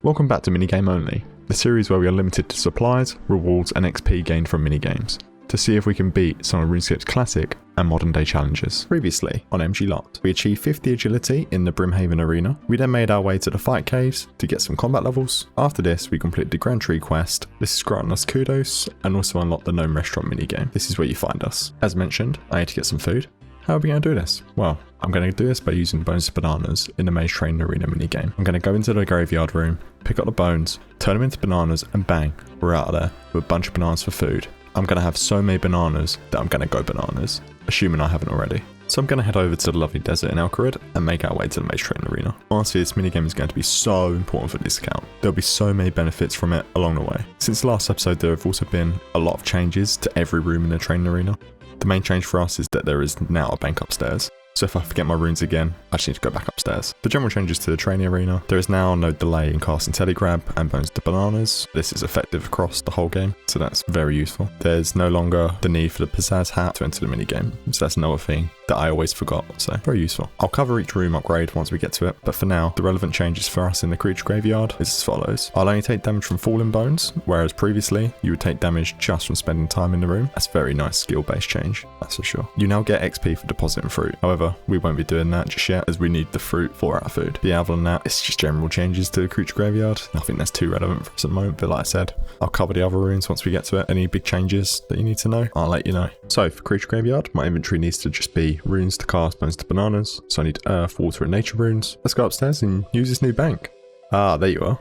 Welcome back to Minigame Only, the series where we are limited to supplies, rewards and XP gained from minigames, to see if we can beat some of RuneScape's classic and modern day challenges. Previously, on MG Lot, we achieved 50 agility in the Brimhaven Arena. We then made our way to the fight caves to get some combat levels. After this, we completed the Grand Tree quest. This is granting us kudos and also unlocked the Gnome restaurant minigame. This is where you find us. As mentioned, I need to get some food. How are we going to do this? Well, I'm going to do this by using bones to bananas in the Mage Training Arena minigame. I'm going to go into the graveyard room, pick up the bones, turn them into bananas, and bang, we're out of there with a bunch of bananas for food. I'm going to have so many bananas that I'm going to go bananas, assuming I haven't already. So I'm going to head over to the lovely desert in Alcarid and make our way to the Mage Training Arena. Honestly, this minigame is going to be so important for this account. There'll be so many benefits from it along the way. Since the last episode, there have also been a lot of changes to every room in the training arena. The main change for us is that there is now a bank upstairs. So if I forget my runes again, I just need to go back upstairs. The general changes to the training arena. There is now no delay in casting Telegrab and bones to bananas. This is effective across the whole game, so that's very useful. There's no longer the need for the pizzazz hat to enter the minigame, so that's another thing that I always forgot, so very useful. I'll cover each room upgrade once we get to it, but for now, the relevant changes for us in the creature graveyard is as follows. I'll only take damage from fallen bones, whereas previously, you would take damage just from spending time in the room. That's a very nice skill-based change, that's for sure. You now get XP for depositing fruit. However, we won't be doing that just yet, as we need the fruit for our food. But other than that, it's just general changes to the creature graveyard. Nothing that's too relevant for us at the moment, but like I said, I'll cover the other runes once we get to it. Any big changes that you need to know, I'll let you know. So for creature graveyard, my inventory needs to just be runes to cast, bones to bananas. So I need earth, water and nature runes. Let's go upstairs and use this new bank. Ah, there you are.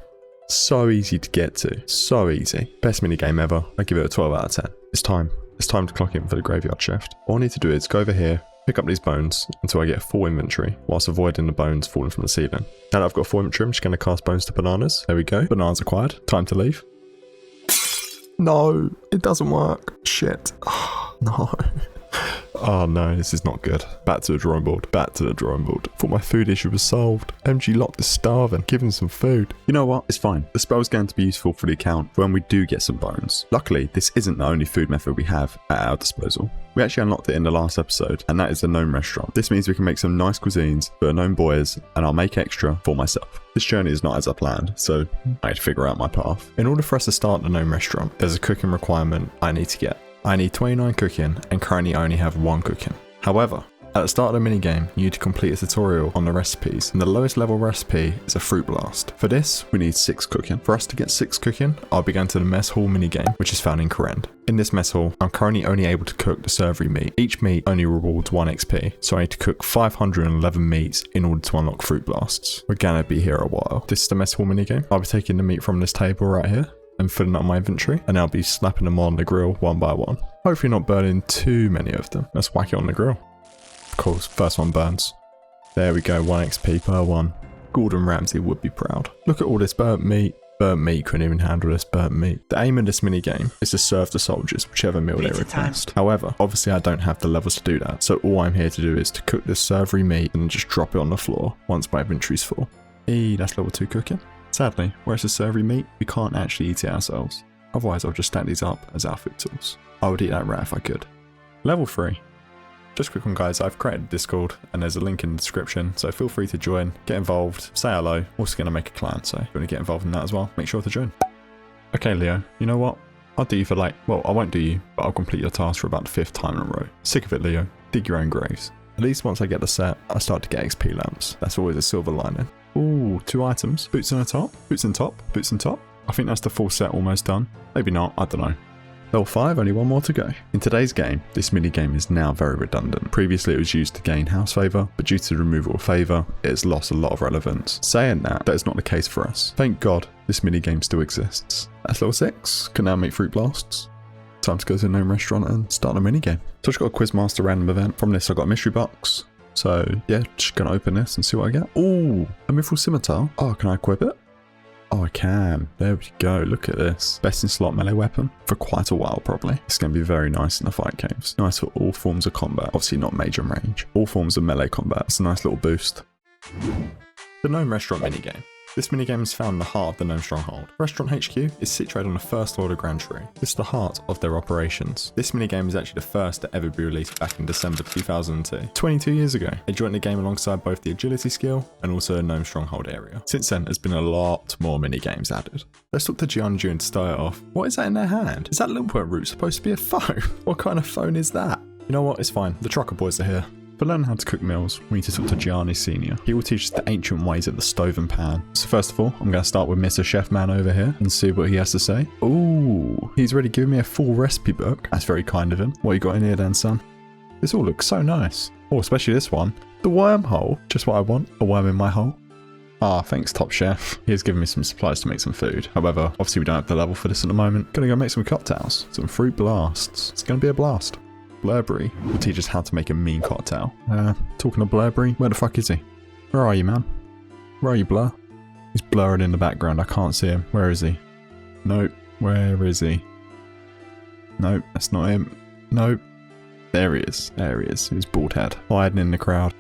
So easy to get to. So easy. Best minigame ever. I give it a 12 out of 10. It's time. It's time to clock in for the graveyard shift. All I need to do is go over here, pick up these bones until I get a full inventory, whilst avoiding the bones falling from the ceiling. Now that I've got a full inventory, I'm just going to cast bones to bananas. There we go. Bananas acquired. Time to leave. No, it doesn't work. Shit. Oh, no. Oh no, this is not good. Back to the drawing board. Back to the drawing board. Thought my food issue was solved. MG Lot is starving. Give him some food. You know what? It's fine. The spell is going to be useful for the account when we do get some bones. Luckily, this isn't the only food method we have at our disposal. We actually unlocked it in the last episode, and that is the Gnome restaurant. This means we can make some nice cuisines for the Gnome boys, and I'll make extra for myself. This journey is not as I planned, so I need to figure out my path. In order for us to start the Gnome restaurant, there's a cooking requirement I need to get. I need 29 cooking and currently I only have 1 cooking. However, at the start of the minigame, you need to complete a tutorial on the recipes, and the lowest level recipe is a fruit blast. For this, we need 6 cooking. For us to get 6 cooking, I'll be going to the mess hall minigame, which is found in Korend. In this mess hall, I'm currently only able to cook the servery meat. Each meat only rewards 1 XP, so I need to cook 511 meats in order to unlock fruit blasts. We're gonna be here a while. This is the mess hall minigame. I'll be taking the meat from this table right here and filling up my inventory, and I'll be slapping them on the grill one by one. Hopefully not burning too many of them. Let's whack it on the grill. Of course, first one burns. There we go, 1 XP per one. Gordon Ramsay would be proud. Look at all this burnt meat. Burnt meat couldn't even handle this burnt meat. The aim of this minigame is to serve the soldiers whichever meal they request. However, obviously I don't have the levels to do that, so all I'm here to do is to cook this servery meat and just drop it on the floor once my inventory's full. That's level 2 cooking. Sadly, whereas the servery meat, we can't actually eat it ourselves. Otherwise, I'll just stack these up as our food tools. I would eat that rat if I could. Level 3. Just a quick one, guys. I've created a Discord, and there's a link in the description, so feel free to join, get involved, say hello. Also going to make a clan, so if you want to get involved in that as well, make sure to join. Okay, Leo, you know what? I'll do you for well, I won't do you, but I'll complete your task for about the 5th time in a row. Sick of it, Leo. Dig your own graves. At least once I get the set, I start to get XP lamps. That's always a silver lining. Ooh, 2 items. Boots on the top, boots on top, boots on top. I think that's the full set almost done. Maybe not, I don't know. Level 5, only 1 more to go. In today's game, this minigame is now very redundant. Previously it was used to gain house favour, but due to the removal of favour, it has lost a lot of relevance. Saying that is not the case for us. Thank God, this minigame still exists. That's level 6, can now make fruit blasts. Time to go to the Gnome restaurant and start a minigame. So I've got a Quizmaster random event. From this I got a mystery box. So yeah, just gonna open this and see what I get. Ooh, a mithril scimitar. Oh, can I equip it? Oh, I can. There we go. Look at this. Best in slot melee weapon for quite a while, probably. It's going to be very nice in the fight caves. Nice for all forms of combat. Obviously not major range. All forms of melee combat. It's a nice little boost. The Gnome restaurant minigame. This minigame is found in the heart of the Gnome stronghold. Restaurant HQ is situated on the first floor of the Grand Tree. This is the heart of their operations. This minigame is actually the first to ever be released back in December 2002. 22 years ago, they joined the game alongside both the agility skill and also a Gnome stronghold area. Since then, there's been a lot more minigames added. Let's talk to Gian and June to start it off. What is that in their hand? Is that little point root supposed to be a phone? What kind of phone is that? You know what? It's fine. The trucker boys are here. For learning how to cook meals, we need to talk to Gianni Senior. He will teach us the ancient ways of the stove and pan. So first of all, I'm going to start with Mr. Chef Man over here and see what he has to say. Ooh, he's already given me a full recipe book. That's very kind of him. What you got in here then, son? This all looks so nice. Oh, especially this one. The wormhole. Just what I want. A worm in my hole. Ah, thanks, Top Chef. He has given me some supplies to make some food. However, obviously we don't have the level for this at the moment. Gonna go make some cocktails. Some fruit blasts. It's gonna be a blast. Blurberry will teach us how to make a mean cocktail. Talking of Blurberry, where the fuck is he? Where are you, man? Where are you, Blur? He's blurring in the background. I can't see him. Where is he? Nope. Where is he? Nope, that's not him. Nope. There he is. There he is. His bald head. Hiding in the crowd.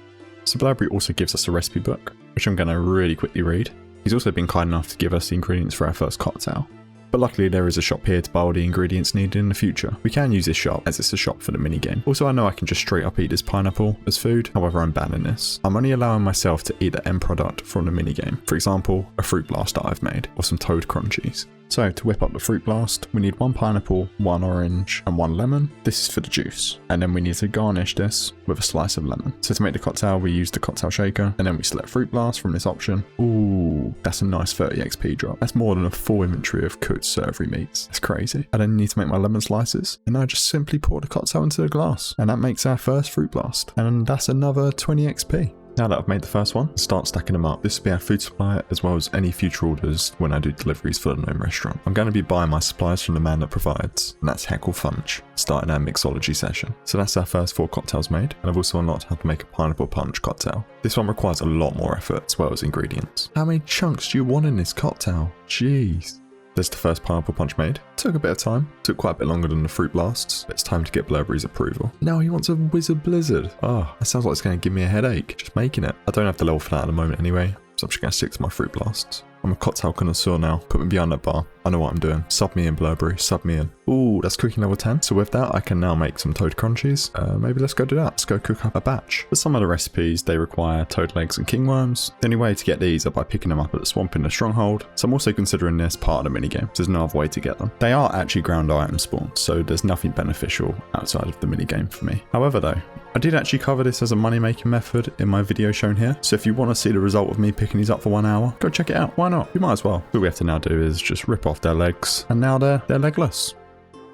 So Blurberry also gives us a recipe book, which I'm going to really quickly read. He's also been kind enough to give us the ingredients for our first cocktail. But luckily there is a shop here to buy all the ingredients needed in the future. We can use this shop as it's a shop for the minigame. Also, I know I can just straight up eat this pineapple as food, however I'm banning this. I'm only allowing myself to eat the end product from the minigame. For example, a fruit blast that I've made, or some toad crunchies. So to whip up the fruit blast, we need 1 pineapple, 1 orange and 1 lemon. This is for the juice. And then we need to garnish this with a slice of lemon. So to make the cocktail, we use the cocktail shaker and then we select fruit blast from this option. Ooh, that's a nice 30 XP drop. That's more than a full inventory of cooked savory meats. That's crazy. I then need to make my lemon slices and I just simply pour the cocktail into the glass. And that makes our first fruit blast. And that's another 20 XP. Now that I've made the first one, start stacking them up. This will be our food supply as well as any future orders when I do deliveries for the Gnome restaurant. I'm going to be buying my supplies from the man that provides, and that's Heckle Funch, starting our mixology session. So that's our first 4 cocktails made, and I've also unlocked how to make a pineapple punch cocktail. This one requires a lot more effort as well as ingredients. How many chunks do you want in this cocktail? Jeez. There's the first pineapple punch made. Took a bit of time. Took quite a bit longer than the fruit blasts. But it's time to get Blurberry's approval. Now he wants a wizard blizzard. Oh, that sounds like it's going to give me a headache. Just making it. I don't have the level for that at the moment anyway. So I'm just going to stick to my fruit blasts. I'm a cocktail connoisseur now. Put me behind that bar. I know what I'm doing. Sub me in, Blurberry. Sub me in. Ooh, that's cooking level 10. So with that, I can now make some toad crunchies. Maybe let's go do that. Let's go cook up a batch. For some of the recipes, they require toad legs and king worms. The only way to get these are by picking them up at the swamp in the stronghold. So I'm also considering this part of the minigame. There's no other way to get them. They are actually ground item spawns, so there's nothing beneficial outside of the minigame for me. However though, I did actually cover this as a money making method in my video shown here. So if you want to see the result of me picking these up for 1 hour, go check it out. Why not? You might as well. All we have to now do is just rip off their legs and now they're legless.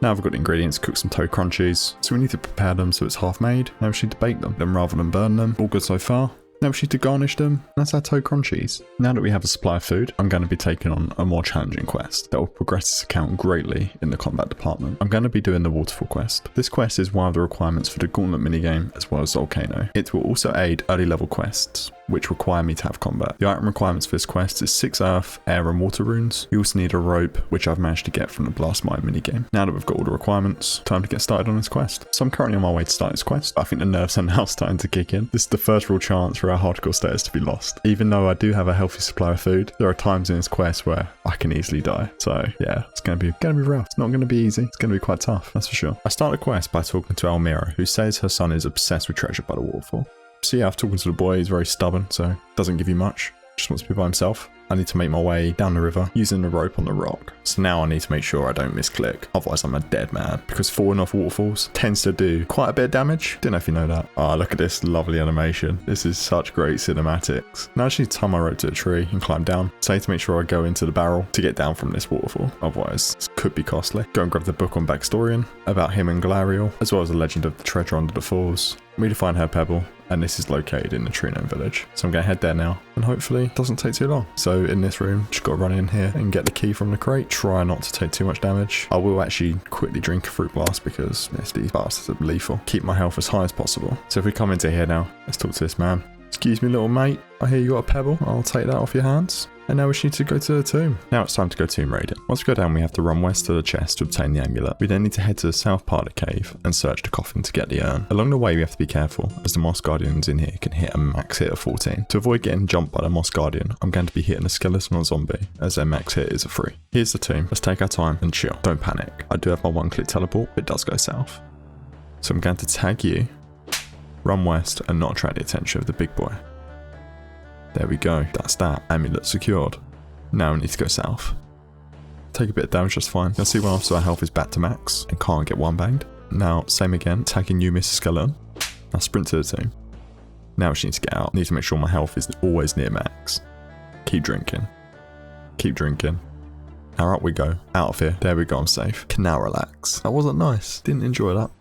Now I've got the ingredients to cook some toad crunchies. So we need to prepare them so it's half made. Now we need to bake them rather than burn them. All good so far. Now we need to garnish them. That's our toad crunchies. Now that we have a supply of food, I'm going to be taking on a more challenging quest that will progress this account greatly in the combat department. I'm going to be doing the Waterfall quest. This quest is one of the requirements for the Gauntlet minigame as well as Volcano. It will also aid early level quests, which require me to have combat. The item requirements for this quest is 6 earth, air and water runes. You also need a rope, which I've managed to get from the Blast Mine minigame. Now that we've got all the requirements, time to get started on this quest. So I'm currently on my way to start this quest. I think the nerves are now starting to kick in. This is the first real chance for our hardcore status to be lost. Even though I do have a healthy supply of food, there are times in this quest where I can easily die. So yeah, it's gonna be rough. It's not gonna be easy. It's gonna be quite tough, that's for sure. I start the quest by talking to Almira, who says her son is obsessed with treasure by the waterfall. So yeah, I've talked to the boy, he's very stubborn, so doesn't give you much. Just wants to be by himself. I need to make my way down the river using the rope on the rock. So now I need to make sure I don't misclick, otherwise I'm a dead man. Because falling off waterfalls tends to do quite a bit of damage. Don't know if you know that. Oh, look at this lovely animation. This is such great cinematics. Now I just need to tie my rope to a tree and climb down. So I need to make sure I go into the barrel to get down from this waterfall. Otherwise, this could be costly. Go and grab the book on Backstorian about him and Galariel, as well as the legend of the treasure under the falls. We need to find her pebble, and this is located in the Tree Gnome village. So I'm going to head there now, and hopefully it doesn't take too long. So in this room, just got to run in here and get the key from the crate. Try not to take too much damage. I will actually quickly drink a fruit blast because these bastards are lethal. Keep my health as high as possible. So if we come into here now, let's talk to this man. Excuse me, little mate. I hear you got a pebble. I'll take that off your hands. And now we just need to go to the tomb. Now it's time to go tomb raiding. Once we go down, we have to run west to the chest to obtain the amulet. We then need to head to the south part of the cave and search the coffin to get the urn. Along the way, we have to be careful, as the Moss Guardians in here can hit a max hit of 14. To avoid getting jumped by the Moss Guardian, I'm going to be hitting a skeleton or zombie, as their max hit is a 3. Here's the tomb. Let's take our time and chill. Don't panic. I do have my one-click teleport, but it does go south. So I'm going to tag you, run west, and not attract the attention of the big boy. There we go. That's that. Amulet secured. Now we need to go south. Take a bit of damage, just fine. You'll see when after our health is back to max and can't get one banged. Now, same again, tagging you, Mr. Skeleton. Now sprint to the tomb. Now we just need to get out. Need to make sure my health is always near max. Keep drinking. Keep drinking. Now out we go. Out of here. There we go, I'm safe. Can now relax. That wasn't nice. Didn't enjoy that.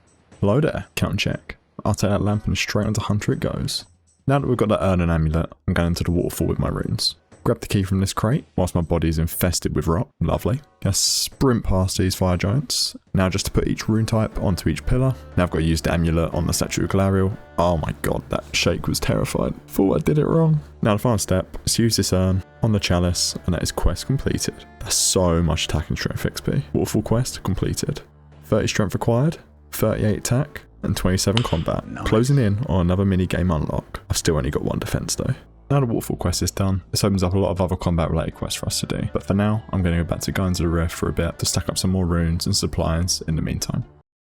Hello there. Count and check. I'll take that lamp and straight onto Hunter it goes. Now that we've got that urn and amulet, I'm going into the waterfall with my runes. Grab the key from this crate whilst my body is infested with rot. Lovely. Gonna sprint past these fire giants. Now just to put each rune type onto each pillar. Now I've got to use the amulet on the statue of Galariel. Oh my god, that shake was terrified. Thought I did it wrong. Now the final step is to use this urn on the chalice, and that is quest completed. That's so much attack and strength XP. Waterfall quest completed. 30 strength required, 38 attack, and 27 combat. Nice. Closing in on another minigame unlock. I've still only got 1 defense though. Now the waterfall quest is done, this opens up a lot of other combat related quests for us to do. But for now, I'm going to go back to Guardians of the Rift for a bit to stack up some more runes and supplies in the meantime.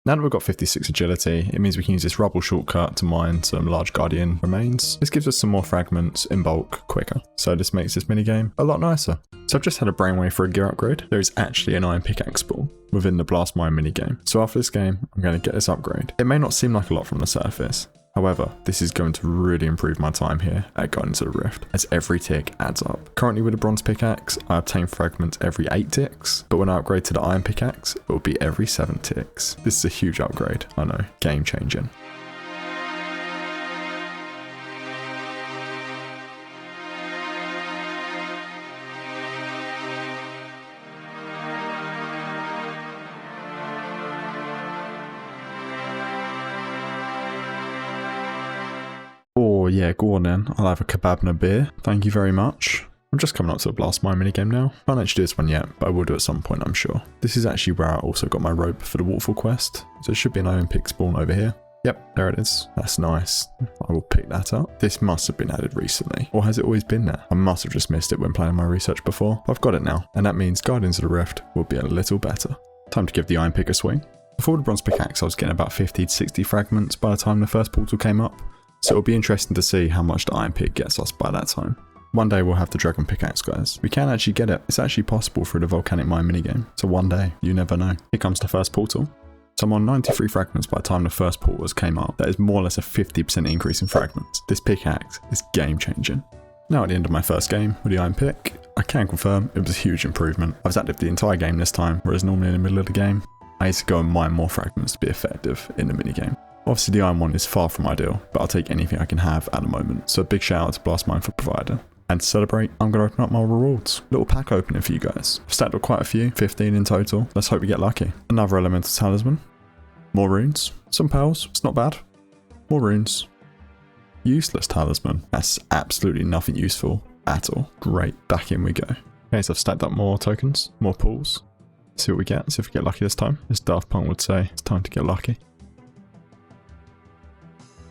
Now that we've got 56 agility, it means we can use this rubble shortcut to mine some large guardian remains. This gives us some more fragments in bulk quicker. So this makes this minigame a lot nicer. So I've just had a brainwave for a gear upgrade. There is actually an iron pickaxe spawn within the blast mine minigame. So after this game, I'm going to get this upgrade. It may not seem like a lot from the surface. However, this is going to really improve my time here at Guardians of the Rift, as every tick adds up. Currently with a bronze pickaxe, I obtain fragments every 8 ticks, but when I upgrade to the iron pickaxe, it will be every 7 ticks. This is a huge upgrade, I know, game changing. Oh yeah, go on then. I'll have a kebab and a beer. Thank you very much. I'm just coming up to the blast mine minigame now. Can't actually do this one yet, but I will do at some point, I'm sure. This is actually where I also got my rope for the waterfall quest. So there should be an iron pick spawn over here. Yep, there it is. That's nice. I will pick that up. This must have been added recently. Or has it always been there? I must have just missed it when planning my research before. I've got it now, and that means Guardians of the Rift will be a little better. Time to give the iron pick a swing. Before the bronze pickaxe, I was getting about 50 to 60 fragments by the time the first portal came up. So it'll be interesting to see how much the iron pick gets us by that time. One day we'll have the dragon pickaxe, guys. We can actually get it. It's actually possible through the volcanic mine minigame. So one day, you never know. Here comes the first portal. So I'm on 93 fragments by the time the first portals came up. That is more or less a 50% increase in fragments. This pickaxe is game changing. Now at the end of my first game with the iron pick, I can confirm it was a huge improvement. I was active the entire game this time, whereas normally in the middle of the game, I used to go and mine more fragments to be effective in the minigame. Obviously the iron one is far from ideal, but I'll take anything I can have at the moment. So a big shout out to Blastmine for providing. And to celebrate, I'm going to open up my rewards. Little pack opening for you guys. I've stacked up quite a few, 15 in total. Let's hope we get lucky. Another elemental talisman. More runes. Some pals, it's not bad. More runes. Useless talisman. That's absolutely nothing useful at all. Great, back in we go. Okay, so I've stacked up more tokens, more pools. See what we get, see if we get lucky this time. As Daft Punk would say, it's time to get lucky.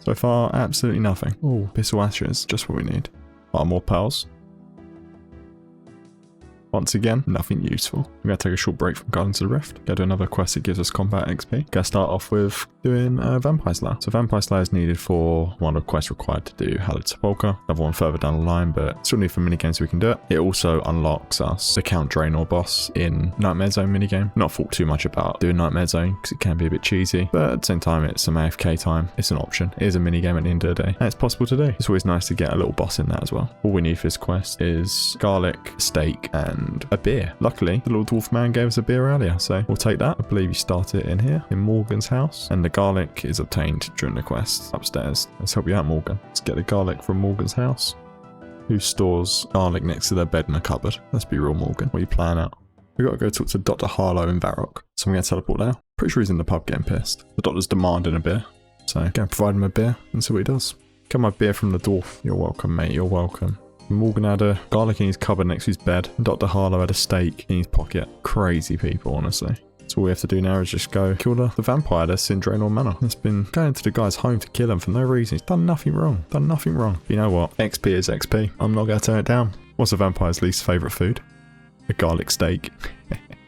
So far, absolutely nothing. Oh, Abyssal Ashes, just what we need. More pals. Once again, nothing useful. I'm going to take a short break from Guardians of the Rift. Go do another quest that gives us combat XP. Going to start off with doing Vampyre Slayer. So Vampyre Slayer is needed for one of the quests required to do Hallowed Sepulchre. Another one further down the line, but still need for minigames so we can do it. It also unlocks us the Count Draenor boss in Nightmare Zone minigame. Not thought too much about doing Nightmare Zone because it can be a bit cheesy, but at the same time it's some AFK time. It's an option. It is a minigame at the end of the day, and it's possible to do. It's always nice to get a little boss in that as well. All we need for this quest is garlic, steak, and a beer. Luckily, the little dwarf man gave us a beer earlier, so we'll take that. I believe you start it in here, in Morgan's house, and the garlic is obtained during the quest upstairs. Let's help you out, Morgan. Let's get the garlic from Morgan's house. Who stores garlic next to their bed in a cupboard? Let's be real, Morgan. What are you planning out? We've got to go talk to Dr. Harlow in Varrock, so I'm going to teleport there. Pretty sure he's in the pub getting pissed. The doctor's demanding a beer, so I'm going to provide him a beer and see what he does. Get my beer from the dwarf. You're welcome, mate. You're welcome. Morgan had a garlic in his cupboard next to his bed. And Dr. Harlow had a steak in his pocket. Crazy people, honestly. So all we have to do now is just go kill the vampire that's in Draenor Manor. It's been going to the guy's home to kill him for no reason. He's done nothing wrong. Done nothing wrong. You know what? XP is XP. I'm not going to turn it down. What's a vampire's least favourite food? A garlic steak.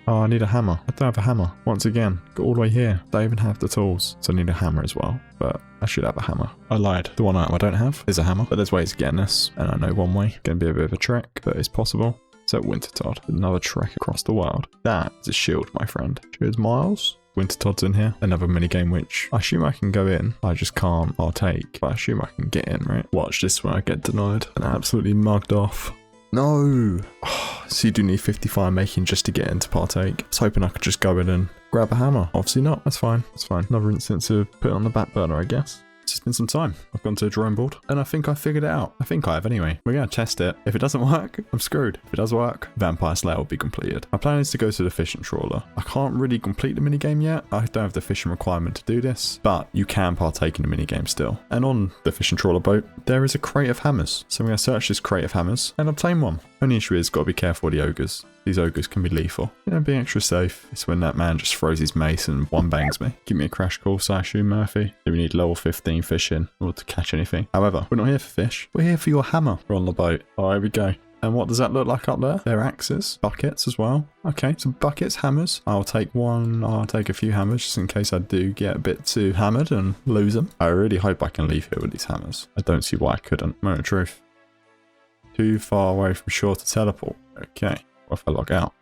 Oh, I need a hammer. I don't have a hammer. Once again, got all the way here. Don't even have the tools. So I need a hammer as well. But I should have a hammer. I lied. The one item I don't have is a hammer. But there's ways of getting this. And I know one way. Going to be a bit of a trek, but it's possible. So Wintertodt. Another trek across the wild. That is a shield, my friend. Cheers, Miles. Wintertodd's in here. Another minigame, which I assume I can go in. I just can't partake. But I assume I can get in, right? Watch this when I get denied. And absolutely mugged off. No. Oh, so you do need 50 fire making just to get in to partake. I was hoping I could just go in and grab a hammer. Obviously not. That's fine. That's fine. Another instance to put it on the back burner, I guess. It's just been some time. I've gone to a drawing board and I think I figured it out. I think I have anyway. We're going to test it. If it doesn't work, I'm screwed. If it does work, Vampire Slayer will be completed. My plan is to go to the fishing trawler. I can't really complete the minigame yet. I don't have the fishing requirement to do this, but you can partake in the minigame still. And on the fishing trawler boat, there is a crate of hammers. So I'm going to search this crate of hammers and obtain one. Only issue is got to be careful with the ogres. These ogres can be lethal. You know, being extra safe is when that man just throws his mace and one bangs me. Give me a crash course, I assume, Murphy. Do we need level 15 fishing in order to catch anything? However, we're not here for fish. We're here for your hammer. We're on the boat. Oh, here we go. And what does that look like up there? They're axes, buckets as well. Okay, so buckets, hammers. I'll take one. I'll take a few hammers just in case I do get a bit too hammered and lose them. I really hope I can leave here with these hammers. I don't see why I couldn't. Moment of truth. Too far away from shore to teleport. Okay, what if I log out?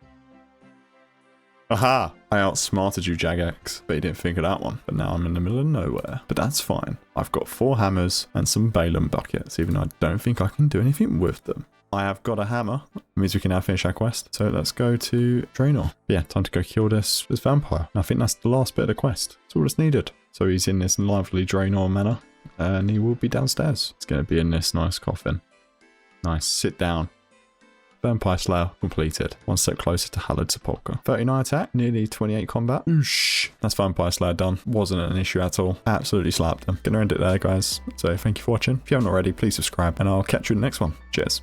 Aha! I outsmarted you, Jagex, but you didn't think of that one. But now I'm in the middle of nowhere. But that's fine. I've got 4 hammers and some Balaam buckets, even though I don't think I can do anything with them. I have got a hammer. That means we can now finish our quest. So let's go to Draenor. Yeah, time to go kill this vampire. And I think that's the last bit of the quest. That's all that's needed. So he's in this lively Draenor manor, and he will be downstairs. It's going to be in this nice coffin. Nice. Sit down. Vampire Slayer completed. One step closer to Hallowed Sepulchre. 39 attack, nearly 28 combat. Oosh. That's Vampire Slayer done. Wasn't an issue at all. Absolutely slapped them. Gonna end it there, guys. So thank you for watching. If you haven't already, please subscribe and I'll catch you in the next one. Cheers.